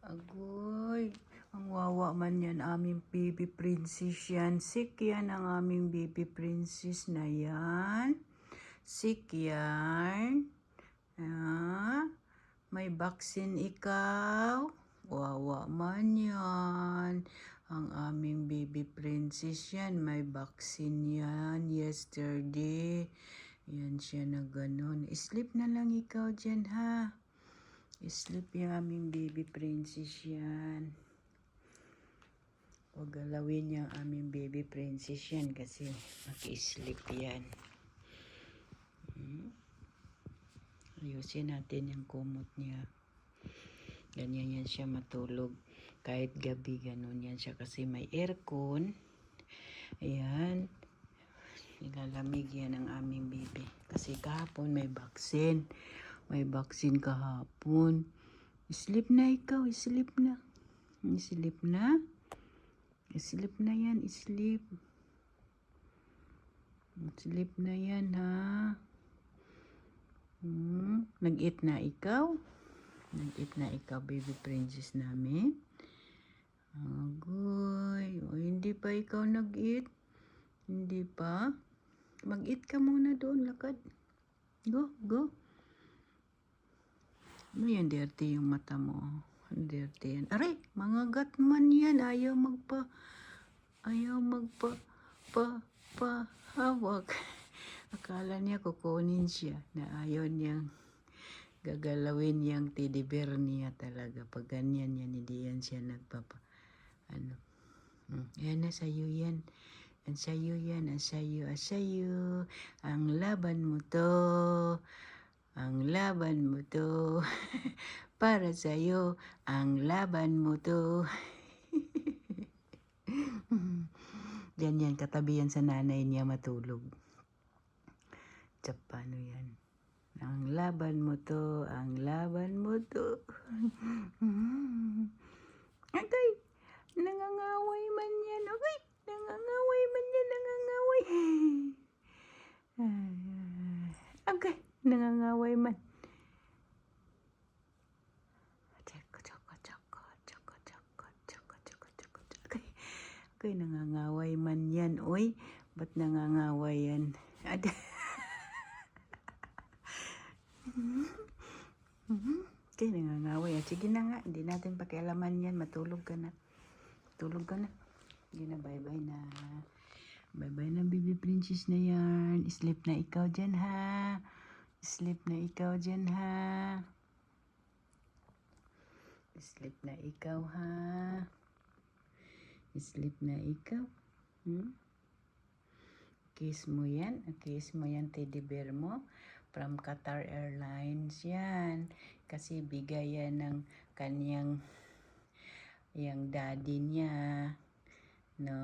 Agoy, ang wawa man yan aming baby princess yan. Sick yan ang aming baby princess na yan. Sick yan. Ah, may vaccine ikaw. Wawa man yan. Ang aming baby princess yan. May vaccine yan yesterday. Yan siya na ganun. Sleep na lang ikaw dyan ha. Sleep yung aming baby princess yan. Huwag galawin yung aming baby princess yan kasi maki-sleep yan. Ayusin natin yung kumot niya. Ganyan yan siya matulog. Kahit gabi ganun yan siya kasi may aircon. Ayan. Nilalamig yan ang aming baby. Kasi kahapon may vaccine. May vaccine kahapon. Sleep na ikaw. Sleep na. Sleep na. Sleep na yan. Sleep. Sleep na yan ha. Nag-eat na ikaw. Nag-eat na ikaw baby princess namin. Agoy. O, hindi pa ikaw nag-eat. Hindi pa. Mag-eat ka muna doon. Lakad. Go. Go. Ano yan, dirty yung mata mo? Dirty yan. Aray, mga gat man yan. Ayaw hawak. Akala niya kukunin siya na ayaw niyang gagalawin yung teddy bear niya talaga. Pag ganyan yan, hindi yan siya Yan na sa'yo yan. Ang sa'yo yan, ang sa'yo. Ang laban mo to. Ang laban mo to. Para sa'yo, ang laban mo to. Ganyan, katabi yan sa nanay niya matulog. Paano yan? Ang laban mo to, ang laban mo to. Agay, nangangaway man yan. Agay, nangangaway man yan, nangangaway. Agay, nangangaway man. Agay, nangangaway man yan. Oy, ba't nangangaway yan? Okay, nangangaway. Sige na nga, hindi natin pakialaman yan. Matulog ka na. Tulog ka na. Sige na, bye-bye na. Bye-bye na, baby princess na yan. Sleep na ikaw dyan, ha? Sleep na ikaw dyan, ha? Sleep na ikaw, ha? Sleep na ikaw. Kiss mo yan. Kiss mo yan, teddy bear mo. From Qatar Airlines yan. Kasi bigay yan ng kanyang yung daddy niya. No.